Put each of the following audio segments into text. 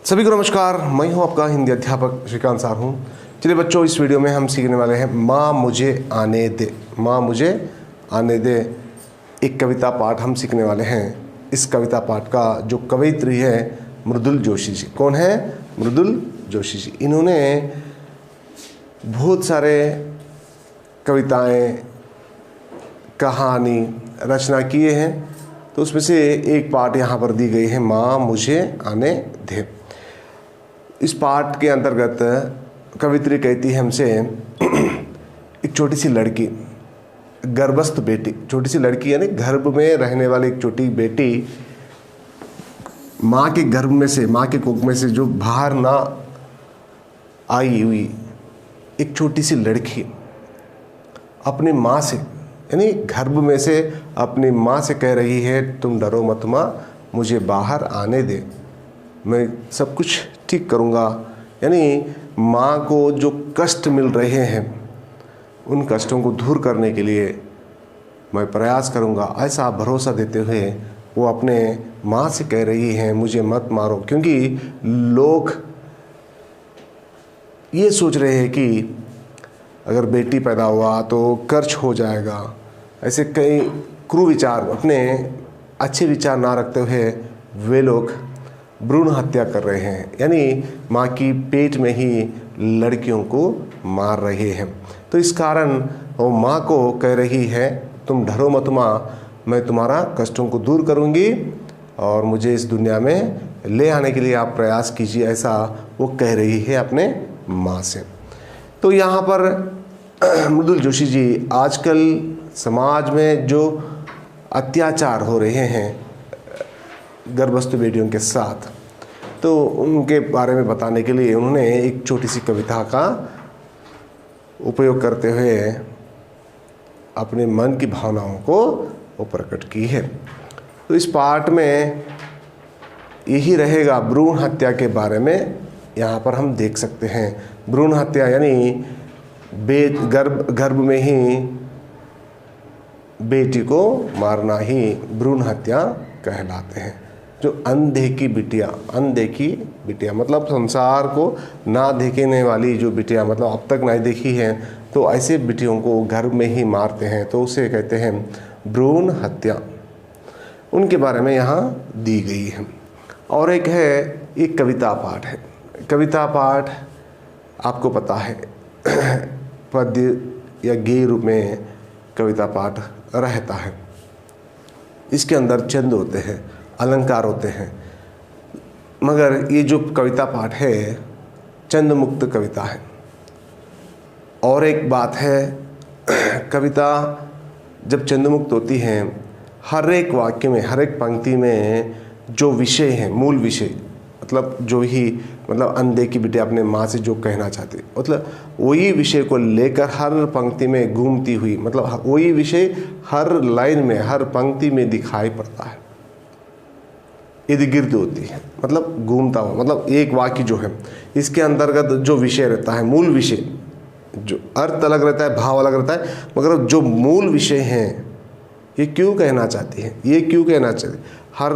सभी को नमस्कार। मैं हूं आपका हिंदी अध्यापक श्रीकांत सार हूं। चलिए बच्चों, इस वीडियो में हम सीखने वाले हैं माँ मुझे आने दे। माँ मुझे आने दे एक कविता पाठ हम सीखने वाले हैं। इस कविता पाठ का जो कवयित्री है मृदुल जोशी जी। कौन है? मृदुल जोशी जी। इन्होंने बहुत सारे कविताएं, कहानी रचना किए हैं, तो उसमें से एक पाठ यहाँ पर दी गई है, माँ मुझे आने दे। इस पाठ के अंतर्गत कवित्री कहती है हमसे, एक छोटी सी लड़की, गर्भस्थ बेटी, छोटी सी लड़की यानी गर्भ में रहने वाली एक छोटी बेटी, माँ के गर्भ में से, माँ के कोख में से जो बाहर ना आई हुई एक छोटी सी लड़की अपनी माँ से, यानी गर्भ में से अपनी माँ से कह रही है, तुम डरो मत माँ, मुझे बाहर आने दे, मैं सब कुछ ठीक करूँगा। यानी माँ को जो कष्ट मिल रहे हैं उन कष्टों को दूर करने के लिए मैं प्रयास करूँगा, ऐसा भरोसा देते हुए वो अपने माँ से कह रही हैं, मुझे मत मारो। क्योंकि लोग ये सोच रहे हैं कि अगर बेटी पैदा हुआ तो कर्ज हो जाएगा। ऐसे कई कुविचार, अपने अच्छे विचार ना रखते हुए वे लोग भ्रूण हत्या कर रहे हैं, यानी माँ की पेट में ही लड़कियों को मार रहे हैं। तो इस कारण वो माँ को कह रही है, तुम डरो मत माँ, मैं तुम्हारा कष्टों को दूर करूँगी और मुझे इस दुनिया में ले आने के लिए आप प्रयास कीजिए, ऐसा वो कह रही है अपने माँ से। तो यहाँ पर मृदुल जोशी जी आजकल समाज में जो अत्याचार हो रहे हैं गर्भस्थ बेटियों के साथ, तो उनके बारे में बताने के लिए उन्होंने एक छोटी सी कविता का उपयोग करते हुए अपने मन की भावनाओं को वो प्रकट की है। तो इस पाठ में यही रहेगा, भ्रूण हत्या के बारे में यहाँ पर हम देख सकते हैं। भ्रूण हत्या यानी गर्भ में ही बेटी को मारना ही भ्रूण हत्या कहलाते हैं। जो अनदेखी बिटिया मतलब संसार को ना देखने वाली जो बिटिया, मतलब अब तक नहीं देखी है, तो ऐसे बिटियों को गर्भ में ही मारते हैं, तो उसे कहते हैं भ्रूण हत्या। उनके बारे में यहाँ दी गई है। और एक है, एक कविता पाठ है। कविता पाठ आपको पता है पद्य या गेय रूप में कविता पाठ रहता है। इसके अंदर छंद होते हैं, अलंकार होते हैं, मगर ये जो कविता पाठ है छंद मुक्त कविता है। और एक बात है, कविता जब छंद मुक्त होती है, हर एक वाक्य में, हर एक पंक्ति में जो विषय है, मूल विषय, मतलब जो ही, मतलब अनदेखी बिटिया अपने माँ से जो कहना चाहती, मतलब वही विषय को लेकर हर पंक्ति में घूमती हुई, मतलब वही विषय हर लाइन में, हर पंक्ति में दिखाई पड़ता है। इर्द गिर्द होती है, मतलब घूमता हुआ, मतलब एक वाक्य जो है इसके अंतर्गत जो विषय रहता है, मूल विषय, जो अर्थ अलग रहता है, भाव अलग रहता है, मगर जो मूल विषय हैं, ये क्यों कहना चाहती है, ये क्यों कहना चाहती, हर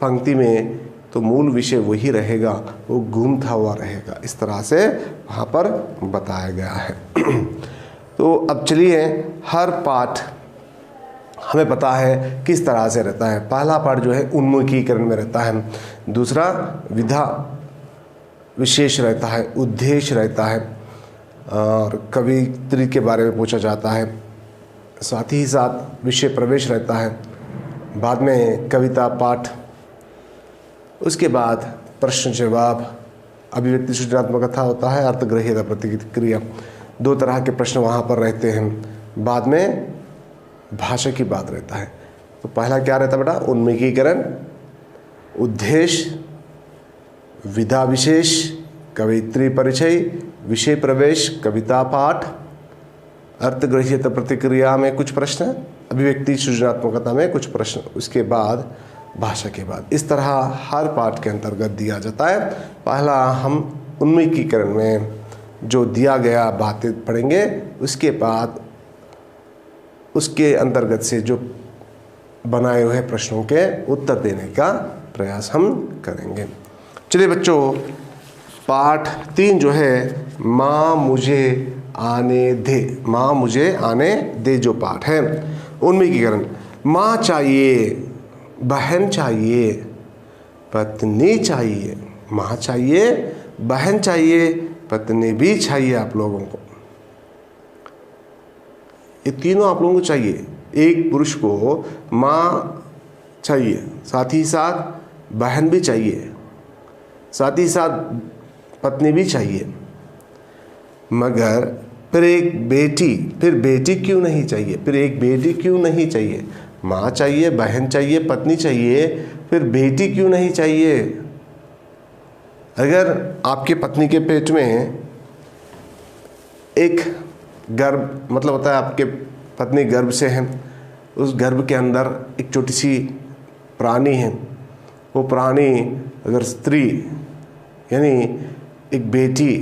पंक्ति में तो मूल विषय वही रहेगा, वो घूमता हुआ रहेगा। इस तरह से वहाँ पर बताया गया है। तो अब चलिए, हर पाठ हमें पता है किस तरह से रहता है। पहला पाठ जो है उन्मुखीकरण में रहता है, दूसरा विधा विशेष रहता है, उद्देश्य रहता है, और कवित्री के बारे में पूछा जाता है, साथ ही साथ विषय प्रवेश रहता है, बाद में कविता पाठ, उसके बाद प्रश्न जवाब, अभिव्यक्ति सृजनात्मक कथा होता है, अर्थग्रहीता प्रतिक्रिया, दो तरह के प्रश्न वहाँ पर रहते हैं। बाद में भाषा की बात रहता है। तो पहला क्या रहता है बेटा? उन्मुखीकरण, उद्देश्य, विधा विशेष, कवित्री परिचय, विषय प्रवेश, कविता पाठ, अर्थग्रहीता प्रतिक्रिया में कुछ प्रश्न, अभिव्यक्ति सृजनात्मकता में कुछ प्रश्न, उसके बाद भाषा के बाद। इस तरह हर पाठ के अंतर्गत दिया जाता है। पहला हम उन्मुखीकरण में जो दिया गया बातें पढ़ेंगे, उसके बाद उसके अंतर्गत से जो बनाए हुए प्रश्नों के उत्तर देने का प्रयास हम करेंगे। चलिए बच्चों, पाठ 3 जो है माँ मुझे आने दे, माँ मुझे आने दे जो पाठ है उनमें एकीकरण। माँ चाहिए, बहन चाहिए, पत्नी चाहिए। माँ चाहिए, बहन चाहिए, पत्नी भी चाहिए आप लोगों को। ये तीनों आप लोगों को चाहिए। एक पुरुष को माँ चाहिए, साथ ही साथ बहन भी चाहिए, साथ ही साथ पत्नी भी चाहिए। मगर फिर एक बेटी, फिर बेटी क्यों नहीं चाहिए? फिर एक बेटी क्यों नहीं चाहिए? माँ चाहिए, बहन चाहिए, पत्नी चाहिए, फिर बेटी क्यों नहीं चाहिए? अगर आपके पत्नी के पेट में एक गर्भ, मतलब होता है आपके पत्नी गर्भ से है, उस गर्भ के अंदर एक छोटी सी प्राणी है, वो प्राणी अगर स्त्री यानी एक बेटी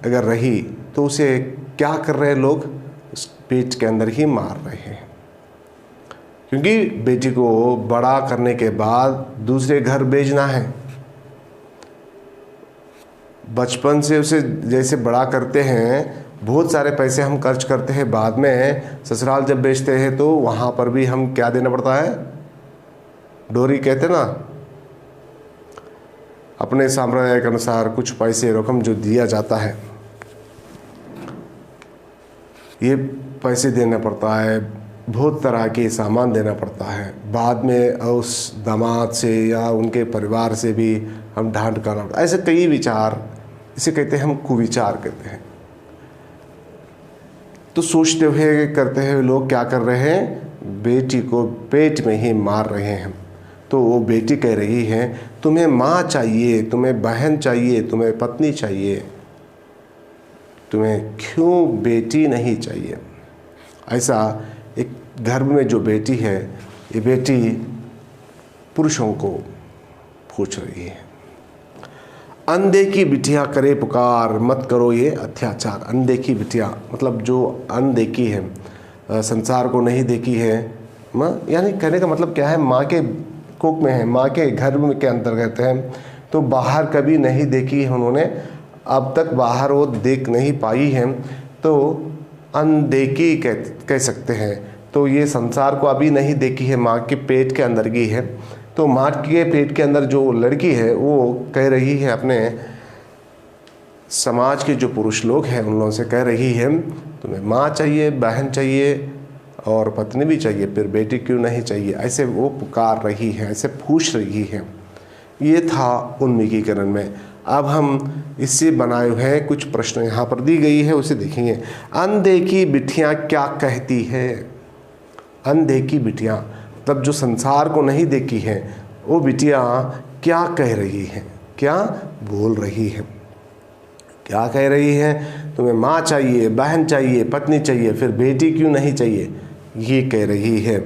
अगर रही तो उसे क्या कर रहे हैं लोग? उस पेट के अंदर ही मार रहे हैं, क्योंकि बेटी को बड़ा करने के बाद दूसरे घर भेजना है। बचपन से उसे जैसे बड़ा करते हैं, बहुत सारे पैसे हम खर्च करते हैं, बाद में ससुराल जब बेचते हैं तो वहाँ पर भी हम क्या देना पड़ता है? डोरी कहते ना, अपने साम्राज्य के अनुसार कुछ पैसे रकम जो दिया जाता है, ये पैसे देना पड़ता है, बहुत तरह के सामान देना पड़ता है। बाद में उस दामाद से या उनके परिवार से भी हम डांट करना पड़ता है। ऐसे कई विचार, इसे कहते हैं हम कुविचार कहते हैं। तो सोचते हुए करते हुए लोग क्या कर रहे हैं? बेटी को पेट में ही मार रहे हैं। तो वो बेटी कह रही है तुम्हें माँ चाहिए, तुम्हें बहन चाहिए, तुम्हें पत्नी चाहिए, तुम्हें क्यों बेटी नहीं चाहिए? ऐसा एक गर्भ में जो बेटी है, ये बेटी पुरुषों को पूछ रही है। अंधे की बिटिया करे पुकार, मत करो ये अत्याचार। अंधे की बिटिया मतलब जो अनदेखी है, संसार को नहीं देखी है, यानी कहने का मतलब क्या है? माँ के कोख में है, माँ के गर्भ के अंतर्गत है, तो बाहर कभी नहीं देखी है उन्होंने, अब तक बाहर वो देख नहीं पाई है, तो अनदेखी कह सकते हैं। तो ये संसार को अभी नहीं देखी है, माँ के पेट के अंदर की है। तो माँ के पेट के अंदर जो लड़की है वो कह रही है, अपने समाज के जो पुरुष लोग हैं उन लोगों से कह रही है तुम्हें माँ चाहिए, बहन चाहिए और पत्नी भी चाहिए, फिर बेटी क्यों नहीं चाहिए? ऐसे वो पुकार रही है, ऐसे पूछ रही है। ये था उन्मुखीकरण में। अब हम इससे बनाए हुए कुछ प्रश्न यहाँ पर दी गई है, उसे देखेंगे। अनदेखी बिटियाँ क्या कहती है? अनदेखी बिटियाँ मतलब जो संसार को नहीं देखी है, वो बिटियाँ क्या कह रही हैं, क्या बोल रही है? क्या कह रही है? तुम्हें माँ चाहिए, बहन चाहिए, पत्नी चाहिए, फिर बेटी क्यों नहीं चाहिए? ये कह रही है।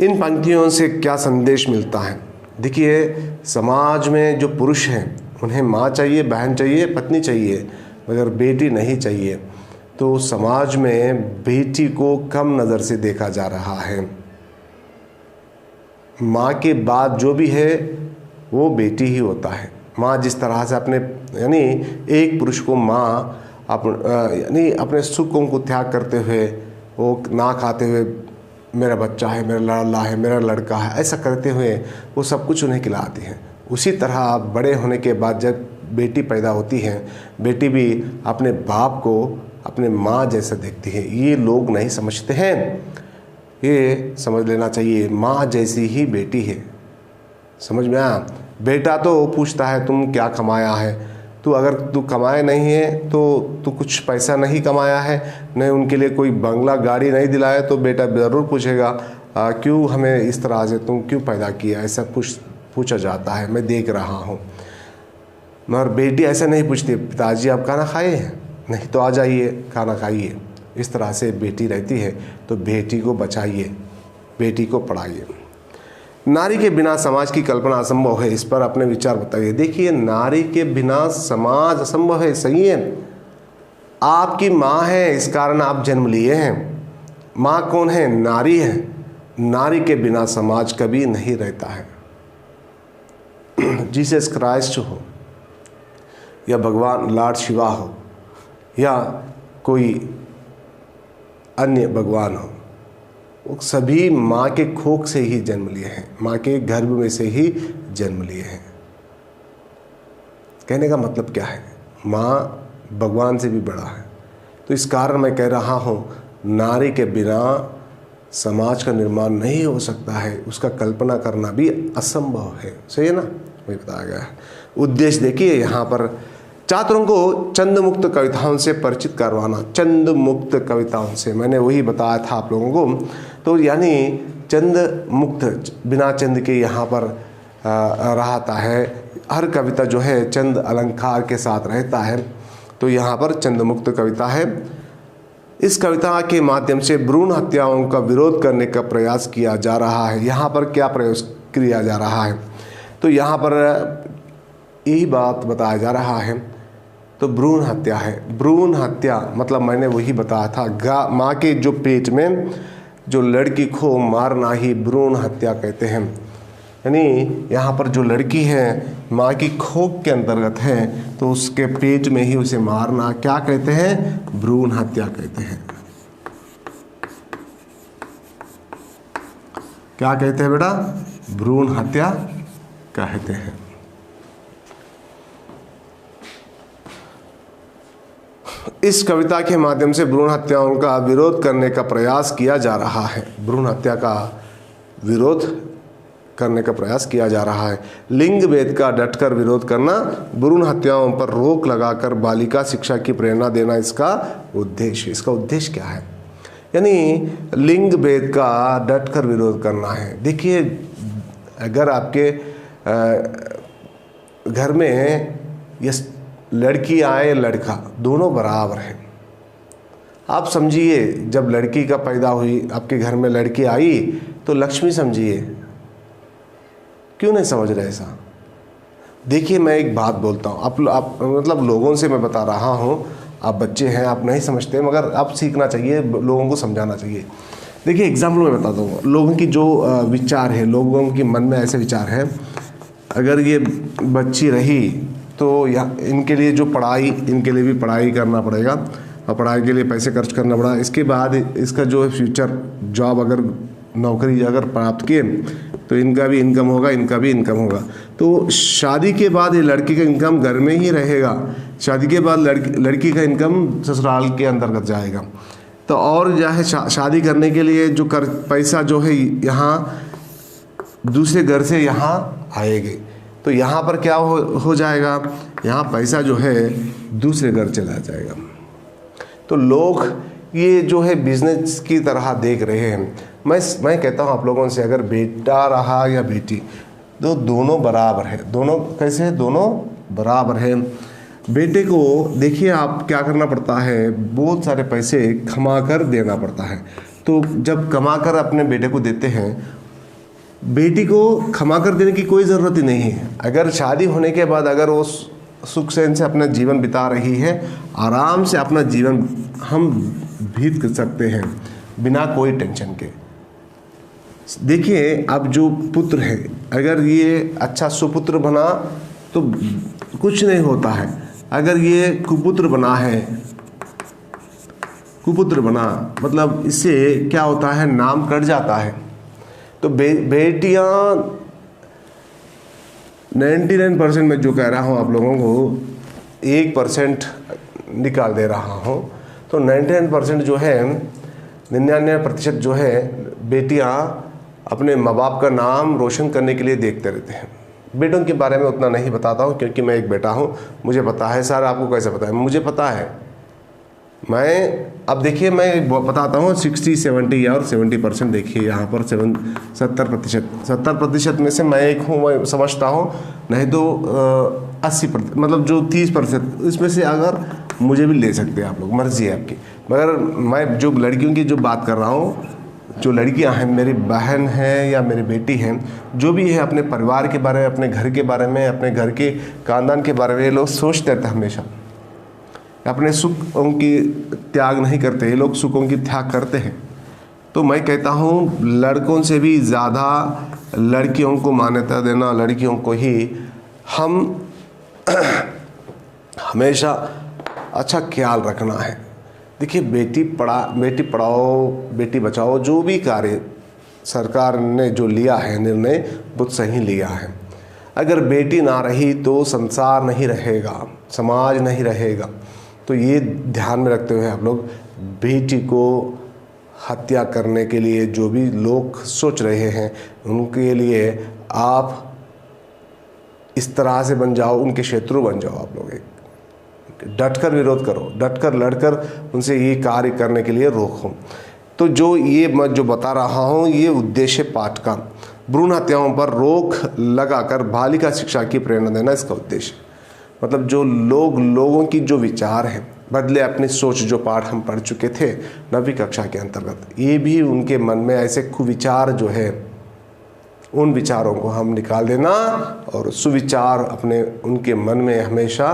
इन पंक्तियों से क्या संदेश मिलता है? देखिए, समाज में जो पुरुष हैं उन्हें माँ चाहिए, बहन चाहिए, पत्नी चाहिए, मगर बेटी नहीं चाहिए, तो समाज में बेटी को कम नज़र से देखा जा रहा है। माँ के बाद जो भी है वो बेटी ही होता है। माँ जिस तरह से अपने यानी एक पुरुष को माँ यानी अपने सुखों को त्याग करते हुए, वो ना खाते हुए मेरा बच्चा है, मेरा लाडला है, मेरा लड़का है, ऐसा करते हुए वो सब कुछ उन्हें खिलाती हैं। उसी तरह बड़े होने के बाद जब बेटी पैदा होती है, बेटी भी अपने बाप को अपने माँ जैसा देखती है। ये लोग नहीं समझते हैं, ये समझ लेना चाहिए। माँ जैसी ही बेटी है, समझ में आया? बेटा तो पूछता है तुम क्या कमाया है, तो अगर तू कमाए नहीं है तो तू कुछ पैसा नहीं कमाया है, नहीं उनके लिए कोई बंगला गाड़ी नहीं दिलाया, तो बेटा ज़रूर पूछेगा क्यों हमें इस तरह से तुम क्यों पैदा किया, ऐसा पूछा जाता है, मैं देख रहा हूँ। मगर बेटी ऐसा नहीं पूछती, पिताजी आप खाना खाए हैं? नहीं तो आ जाइए खाना खाइए। इस तरह से बेटी रहती है। तो बेटी को बचाइए, बेटी को पढ़ाइए। नारी के बिना समाज की कल्पना असंभव है, इस पर अपने विचार बताइए। देखिए, नारी के बिना समाज असंभव है, सही है। आपकी माँ है, इस कारण आप जन्म लिए हैं। माँ कौन है? नारी है। नारी के बिना समाज कभी नहीं रहता है। जीसस क्राइस्ट हो, या भगवान लॉर्ड शिवा हो या कोई अन्य भगवान हो, वो सभी माँ के कोख से ही जन्म लिए हैं, माँ के गर्भ में से ही जन्म लिए हैं। कहने का मतलब क्या है, माँ भगवान से भी बड़ा है। तो इस कारण मैं कह रहा हूँ, नारी के बिना समाज का निर्माण नहीं हो सकता है, उसका कल्पना करना भी असंभव है। सही है ना, वही बताया गया है। उद्देश्य देखिए यहाँ पर, छात्रों को छंद मुक्त कविताओं से परिचित करवाना। छंद मुक्त कविताओं से मैंने वही बताया था आप लोगों को। तो यानी छंद मुक्त, बिना छंद के यहाँ पर रहता है। हर कविता जो है छंद अलंकार के साथ रहता है। तो यहाँ पर छंद मुक्त कविता है। इस कविता के माध्यम से भ्रूण हत्याओं का विरोध करने का प्रयास किया जा रहा है। यहाँ पर क्या प्रयास किया जा रहा है, तो यहाँ पर यही बात बताया जा रहा है। तो भ्रूण हत्या है। भ्रूण हत्या मतलब मैंने वही बताया था, माँ के जो पेट में जो लड़की को मारना ही भ्रूण हत्या कहते हैं। यानी यहाँ पर जो लड़की है माँ की कोख के अंतर्गत है, तो उसके पेट में ही उसे मारना क्या कहते हैं, भ्रूण हत्या कहते हैं। क्या कहते हैं बेटा, भ्रूण हत्या कहते हैं। इस कविता के माध्यम से भ्रूण हत्याओं का विरोध करने का प्रयास किया जा रहा है। भ्रूण हत्या का विरोध करने का प्रयास किया जा रहा है। लिंग भेद का डटकर विरोध करना, भ्रूण हत्याओं पर रोक लगाकर बालिका शिक्षा की प्रेरणा देना इसका उद्देश्य। इसका उद्देश्य क्या है, यानी लिंग भेद का डटकर विरोध करना है। देखिए, अगर आपके घर में ये लड़की आए लड़का, दोनों बराबर हैं। आप समझिए, जब लड़की का पैदा हुई, आपके घर में लड़की आई तो लक्ष्मी समझिए। क्यों नहीं समझ रहे ऐसा? देखिए, मैं एक बात बोलता हूँ, आप मतलब लोगों से मैं बता रहा हूँ, आप बच्चे हैं, आप नहीं समझते, मगर आप सीखना चाहिए, लोगों को समझाना चाहिए। देखिए, एग्जाम्पल मैं बताता हूँ, लोगों की जो विचार है, लोगों के मन में ऐसे विचार है, अगर ये बच्ची रही तो इनके लिए जो पढ़ाई, इनके लिए भी पढ़ाई करना पड़ेगा और पढ़ाई के लिए पैसे खर्च करना पड़ा। इसके बाद इसका जो है फ्यूचर जॉब, अगर नौकरी अगर प्राप्त किए तो इनका भी इनकम होगा, इनका भी इनकम होगा। तो शादी के बाद ये लड़की का इनकम घर में ही रहेगा, शादी के बाद लड़की का इनकम ससुराल के अंतर्गत जाएगा। तो और जो है शादी करने के लिए जो पैसा जो है यहाँ दूसरे घर से यहाँ आएगी, तो यहाँ पर क्या हो जाएगा, यहाँ पैसा जो है दूसरे घर चला जाएगा। तो लोग ये जो है बिजनेस की तरह देख रहे हैं। मैं कहता हूँ आप लोगों से, अगर बेटा रहा या बेटी, तो दोनों बराबर है। दोनों कैसे है, दोनों बराबर है। बेटे को देखिए, आप क्या करना पड़ता है, बहुत सारे पैसे कमा कर देना पड़ता है। तो जब कमा कर अपने बेटे को देते हैं, बेटी को क्षमा कर देने की कोई ज़रूरत ही नहीं है। अगर शादी होने के बाद अगर वो सुख चैन से अपना जीवन बिता रही है, आराम से अपना जीवन हम बीत कर सकते हैं बिना कोई टेंशन के। देखिए, अब जो पुत्र है, अगर ये अच्छा सुपुत्र बना तो कुछ नहीं होता है। अगर ये कुपुत्र बना है, कुपुत्र बना मतलब इससे क्या होता है, नाम कट जाता है। तो बेटियां 99% में जो कह रहा हूँ आप लोगों को, 1% निकाल दे रहा हूँ। तो 99% जो है, 99% जो है बेटियां अपने माँ बाप का नाम रोशन करने के लिए देखते रहते हैं। बेटों के बारे में उतना नहीं बताता हूँ, क्योंकि मैं एक बेटा हूँ, मुझे पता है। सर आपको कैसे पता है? मुझे पता है। मैं अब देखिए, मैं बताता हूँ 60-70 और 70%। देखिए यहाँ पर 70% में से मैं एक हूँ, मैं समझता हूँ। नहीं तो 80%, मतलब जो 30%, इसमें से अगर मुझे भी ले सकते हैं आप लोग, मर्जी है आपकी। मगर मैं जो लड़कियों की जो बात कर रहा हूँ, जो लड़कियां हैं, मेरी बहन हैं या मेरी बेटी हैं, जो भी है, अपने परिवार के बारे में, अपने घर के बारे में, अपने घर के खानदान के बारे में ये लोग सोचते रहते हैं हमेशा। अपने सुखों की त्याग नहीं करते, ये लोग सुखों की त्याग करते हैं। तो मैं कहता हूँ, लड़कों से भी ज़्यादा लड़कियों को मान्यता देना, लड़कियों को ही हमेशा अच्छा ख्याल रखना है। देखिए, बेटी पढ़ाओ बेटी बचाओ जो भी कार्य सरकार ने जो लिया है निर्णय, वो सही लिया है। अगर बेटी ना रही तो संसार नहीं रहेगा, समाज नहीं रहेगा। तो ये ध्यान में रखते हुए आप लोग बेटी को हत्या करने के लिए जो भी लोग सोच रहे हैं, उनके लिए आप इस तरह से बन जाओ, उनके शत्रु बन जाओ। आप लोग डटकर विरोध करो, डटकर लड़कर उनसे ये कार्य करने के लिए रोको। तो जो ये मैं जो बता रहा हूँ, ये उद्देश्य पाठ का भ्रूण हत्याओं पर रोक लगाकर बालिका शिक्षा की प्रेरणा देना इसका उद्देश्य। मतलब जो लोगों की जो विचार है बदले अपनी सोच, जो पाठ हम पढ़ चुके थे 9वीं कक्षा के अंतर्गत, ये भी उनके मन में ऐसे कुविचार जो है, उन विचारों को हम निकाल देना और सुविचार अपने उनके मन में हमेशा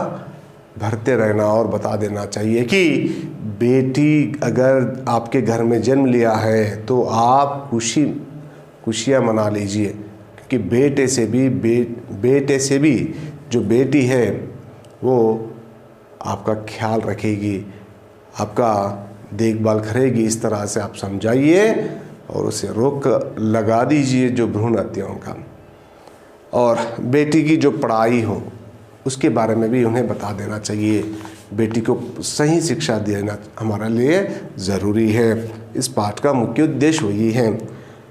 भरते रहना और बता देना चाहिए कि बेटी अगर आपके घर में जन्म लिया है तो आप खुशियाँ मना लीजिए, क्योंकि बेटे से भी जो बेटी है वो आपका ख्याल रखेगी, आपका देखभाल करेगी। इस तरह से आप समझाइए और उसे रोक लगा दीजिए जो भ्रूण हत्याओं का। और बेटी की जो पढ़ाई हो उसके बारे में भी उन्हें बता देना चाहिए। बेटी को सही शिक्षा देना हमारे लिए ज़रूरी है। इस पाठ का मुख्य उद्देश्य वही है।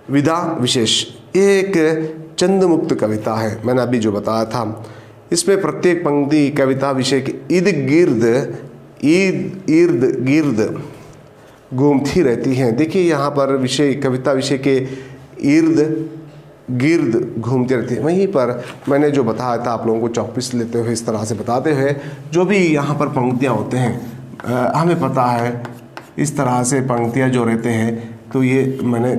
विधा विशेष एक छंद मुक्त कविता है, मैंने अभी जो बताया था। इसमें प्रत्येक पंक्ति कविता विषय के इर्द गिर्द घूमती रहती हैं। देखिए, यहाँ पर कविता विषय के इर्द गिर्द घूमती रहती है। वहीं पर मैंने जो बताया था आप लोगों को चौकस लेते हुए, इस तरह से बताते हुए, जो भी यहाँ पर पंक्तियाँ होते हैं हमें पता है इस तरह से पंक्तियाँ जो रहते हैं। तो ये मैंने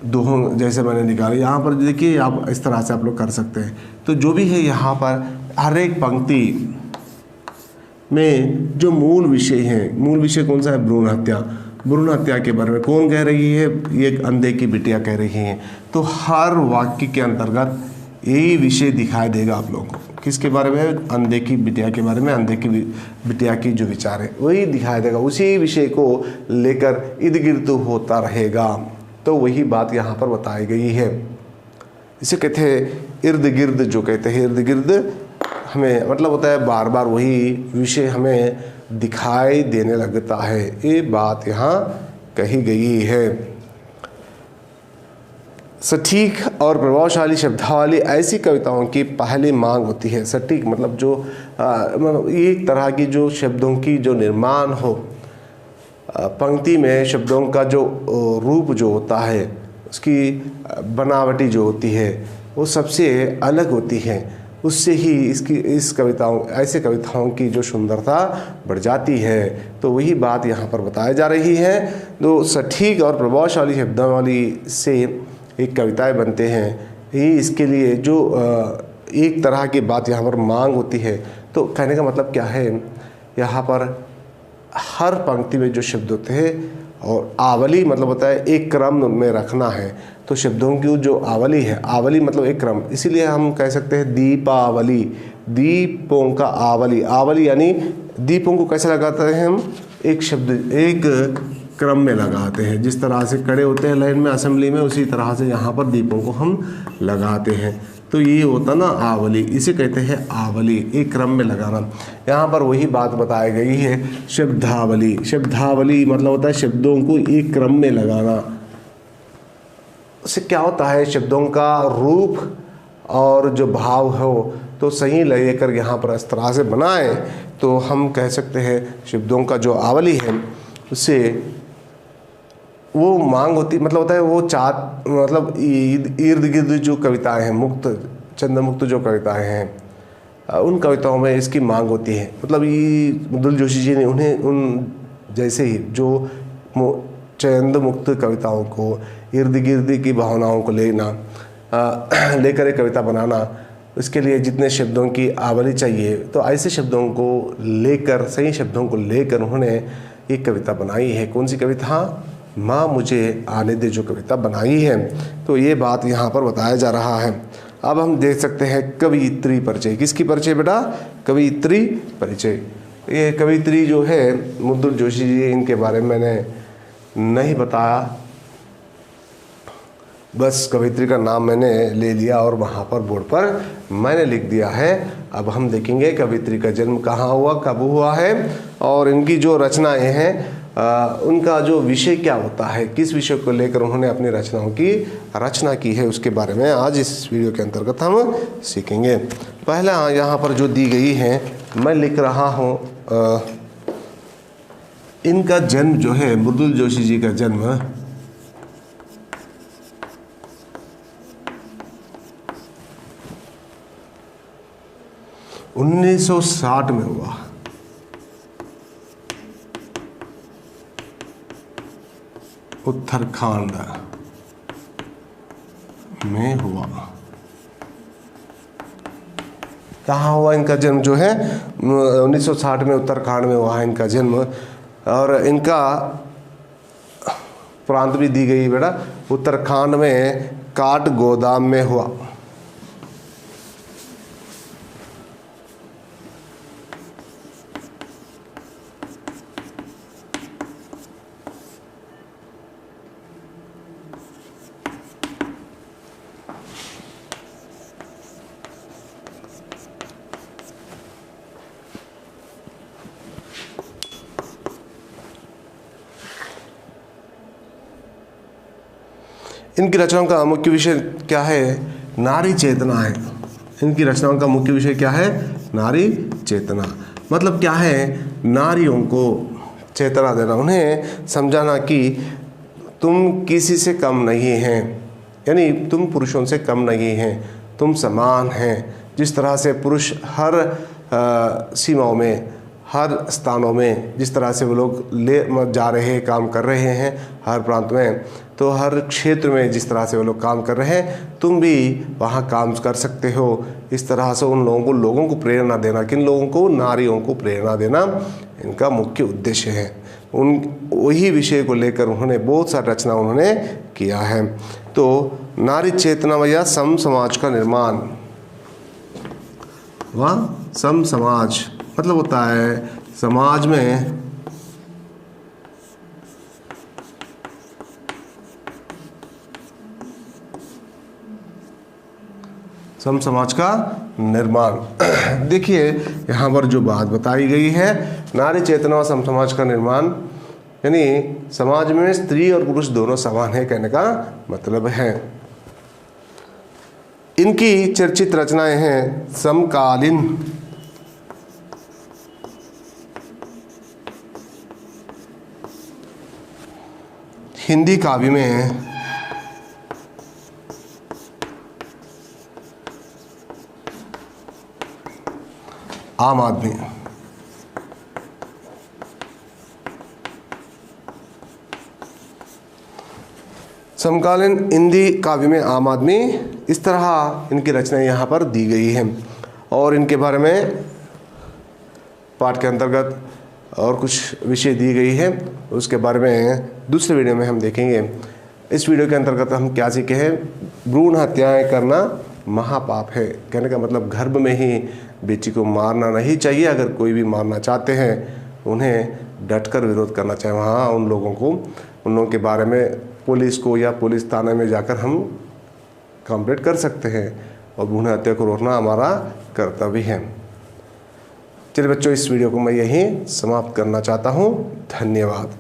दोहों जैसे मैंने निकाले। यहाँ पर देखिए, आप इस तरह से आप लोग कर सकते हैं। तो जो भी है यहाँ पर हर एक पंक्ति में जो मूल विषय है, मूल विषय कौन सा है? भ्रूण हत्या। भ्रूण हत्या के बारे में कौन कह रही है? ये अंधे की बिटिया कह रही हैं। तो हर वाक्य के अंतर्गत यही विषय दिखाई देगा आप लोगों को। किसके बारे में? अंधे की बिटिया के बारे में। अंधे की बिटिया की जो विचार है वही दिखाई देगा, उसी विषय को लेकर इर्द गिर्द होता रहेगा। तो वही बात यहाँ पर बताई गई है। इसे कहते हैं इर्द गिर्द। जो कहते हैं इर्द गिर्द, हमें मतलब होता है बार बार वही विषय हमें दिखाई देने लगता है। ये बात यहाँ कही गई है। सटीक और प्रभावशाली शब्दावली ऐसी कविताओं की पहली मांग होती है। सटीक मतलब जो एक तरह की जो शब्दों की जो निर्माण हो, पंक्ति में शब्दों का जो रूप जो होता है, उसकी बनावटी जो होती है वो सबसे अलग होती है। उससे ही ऐसे कविताओं की जो सुंदरता बढ़ जाती है। तो वही बात यहाँ पर बताई जा रही है। तो सटीक और प्रभावशाली शब्दावली से एक कविताएं बनते हैं। ये इसके लिए जो एक तरह की बात यहाँ पर मांग होती है। तो कहने का मतलब क्या है, यहाँ पर हर पंक्ति में जो शब्द होते हैं, और आवली मतलब होता है एक क्रम में रखना है। तो शब्दों की जो आवली है, आवली मतलब एक क्रम, इसीलिए हम कह सकते हैं दीपावली, दीपों का आवली। आवली यानी दीपों को कैसे लगाते हैं हम? एक शब्द एक क्रम में लगाते हैं। जिस तरह से खड़े होते हैं लाइन में असेंबली में, उसी तरह से यहाँ पर दीपों को हम लगाते हैं। तो ये होता ना आवली, इसे कहते हैं आवली, एक क्रम में लगाना। यहाँ पर वही बात बताई गई है शब्दावली। शब्दावली मतलब होता है शब्दों को एक क्रम में लगाना। उससे क्या होता है, शब्दों का रूप और जो भाव हो तो सही लेकर यहाँ पर इस तरह से बनाए तो हम कह सकते हैं शब्दों का जो आवली है उससे वो मांग होती, मतलब होता है वो मतलब इर्द गिर्द जो कविताएं हैं, मुक्त छंद मुक्त जो कविताएं हैं, उन कविताओं में इसकी मांग होती है। मतलब ये मुद्दुल जोशी जी ने उन्हें उन जैसे ही जो छंद मुक्त कविताओं को, इर्द गिर्द की भावनाओं को लेकर एक कविता बनाना, इसके लिए जितने शब्दों की आवली चाहिए, तो ऐसे शब्दों को लेकर, सही शब्दों को लेकर उन्होंने एक कविता बनाई है। कौन सी कविता? माँ मुझे आने दे जो कविता बनाई है। तो ये बात यहाँ पर बताया जा रहा है। अब हम देख सकते हैं कवियत्री परिचय। किसकी परिचय बेटा? कवियत्री परिचय। ये कवियत्री जो है मुद्दुल जोशी जी, इनके बारे में मैंने नहीं बताया, बस कवियत्री का नाम मैंने ले लिया और वहाँ पर बोर्ड पर मैंने लिख दिया है। अब हम देखेंगे कवियत्री का जन्म कहाँ हुआ, कब हुआ है, और इनकी जो रचनाएं हैं उनका जो विषय क्या होता है, किस विषय को लेकर उन्होंने अपनी रचनाओं की रचना की है, उसके बारे में आज इस वीडियो के अंतर्गत हम सीखेंगे। पहला यहाँ पर जो दी गई है मैं लिख रहा हूँ, इनका जन्म जो है, मुद्दुल जोशी जी का जन्म 1960 में हुआ। उत्तराखंड में हुआ। कहाँ हुआ इनका जन्म जो है? 1960 में उत्तराखंड में हुआ है इनका जन्म। और इनका प्रांत भी दी गई बेटा, उत्तराखंड में काठ गोदाम में हुआ। इनकी रचनाओं का मुख्य विषय क्या है? नारी चेतना है। इनकी रचनाओं का मुख्य विषय क्या है? नारी चेतना। मतलब क्या है? नारियों को चेतना देना, उन्हें समझाना कि तुम किसी से कम नहीं हैं, यानी तुम पुरुषों से कम नहीं हैं, तुम समान हैं। जिस तरह से पुरुष हर सीमाओं में, हर स्थानों में जिस तरह से वो लोग ले जा रहे हैं, काम कर रहे हैं हर प्रांत में, तो हर क्षेत्र में जिस तरह से वो लोग काम कर रहे हैं, तुम भी वहाँ काम कर सकते हो। इस तरह से उन लोगों को प्रेरणा देना, किन लोगों को? नारियों को प्रेरणा देना इनका मुख्य उद्देश्य है। उन वही विषय को लेकर उन्होंने बहुत सारी रचना उन्होंने किया है। तो नारी चेतना या सम समाज का निर्माण, वह सम समाज मतलब होता है समाज में सम समाज का निर्माण। देखिए यहाँ पर जो बात बताई गई है, नारी चेतना और सम समाज का निर्माण, यानी समाज में स्त्री और पुरुष दोनों समान है, कहने का मतलब है। इनकी चर्चित रचनाएं हैं समकालीन हिंदी काव्य में आम आदमी, समकालीन हिंदी काव्य में आम आदमी, इस तरह इनकी रचनाएं यहाँ पर दी गई हैं। और इनके बारे में पाठ के अंतर्गत और कुछ विषय दी गई है, उसके बारे में दूसरे वीडियो में हम देखेंगे। इस वीडियो के अंतर्गत हम क्या सीखे हैं? भ्रूण हत्याएं करना महापाप है। कहने का मतलब गर्भ में ही बेटी को मारना नहीं चाहिए। अगर कोई भी मारना चाहते हैं, उन्हें डटकर विरोध करना चाहिए। वहाँ उन लोगों के बारे में पुलिस को या पुलिस थाने में जाकर हम कंप्लेंट कर सकते हैं, और भ्रूण हत्या को रोकना हमारा कर्तव्य है। चलिए बच्चों, इस वीडियो को मैं यहीं समाप्त करना चाहता हूँ। धन्यवाद।